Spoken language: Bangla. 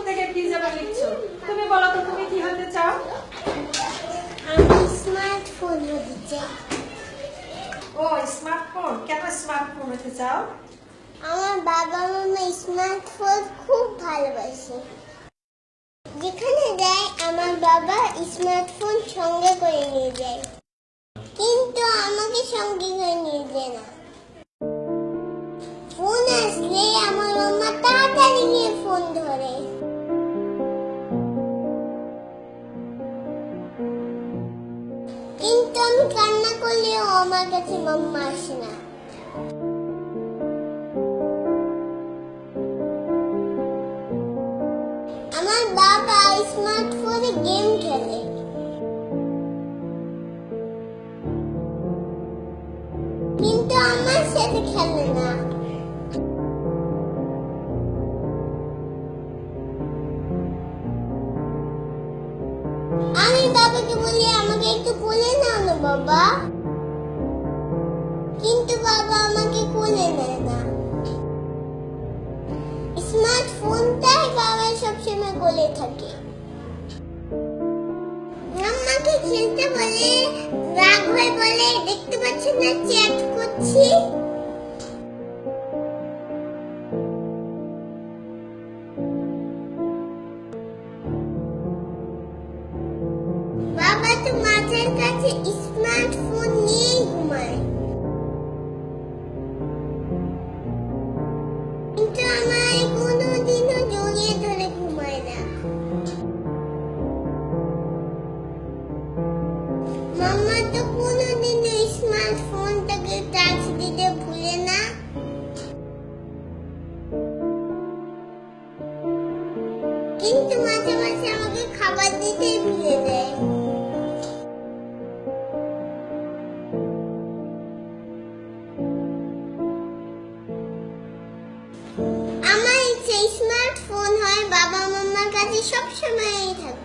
থেকে কি যেন লিখছো। তুমি বলো তো তুমি কি হতে চাও? আমি স্মার্টফোন হতে চাই। ও স্মার্টফোন, কেন স্মার্টফোন হতে চাও? আমার বাবা মামা স্মার্টফোন খুব ভালোবাসে। যেখানে যায় আমার বাবা স্মার্টফোন সঙ্গে করে নিয়ে যায়, কিন্তু আমাকে সঙ্গে করে নিয়ে যায় না। ফোন আসলে আমার মামা তাড়াতাড়ি গিয়ে ফোন ধরে, কিন্তু আমি কান্না করলেও আমার কাছে মাম্মা আসে না। আমার বাবা স্মার্টফোনে গেম খেলে, কিন্তু আমার সাথে খেলে না। আমি বাবাকে বলি আমাকে একটু কোলে নাও না বাবা, কিন্তু বাবা আমাকে কোলে নেয় না। স্মার্টফোনটাই বাবা সবসময় কোলে থাকে। মাম্মাকে খেলতে বলে রাগ হয়ে বলে, দেখতে পাচ্ছেন না চ্যাট করছি। বাবা তো মাথার কাছে স্মার্টফোন নিয়ে ঘুমায়, কিন্তু আমায় কোনোদিনও জড়িয়ে ধরে ঘুমায় না। মাম্মা তো কোনোদিনও স্মার্টফোনটাকে টাচ দিতে ভুলে না, কিন্তু মাঝে মাঝে আমাকে খাবার দিতেই ভুলে যায়। আমার ইচ্ছে স্মার্টফোন হয় বাবা মামার কাছে সবসময়ই থাকে।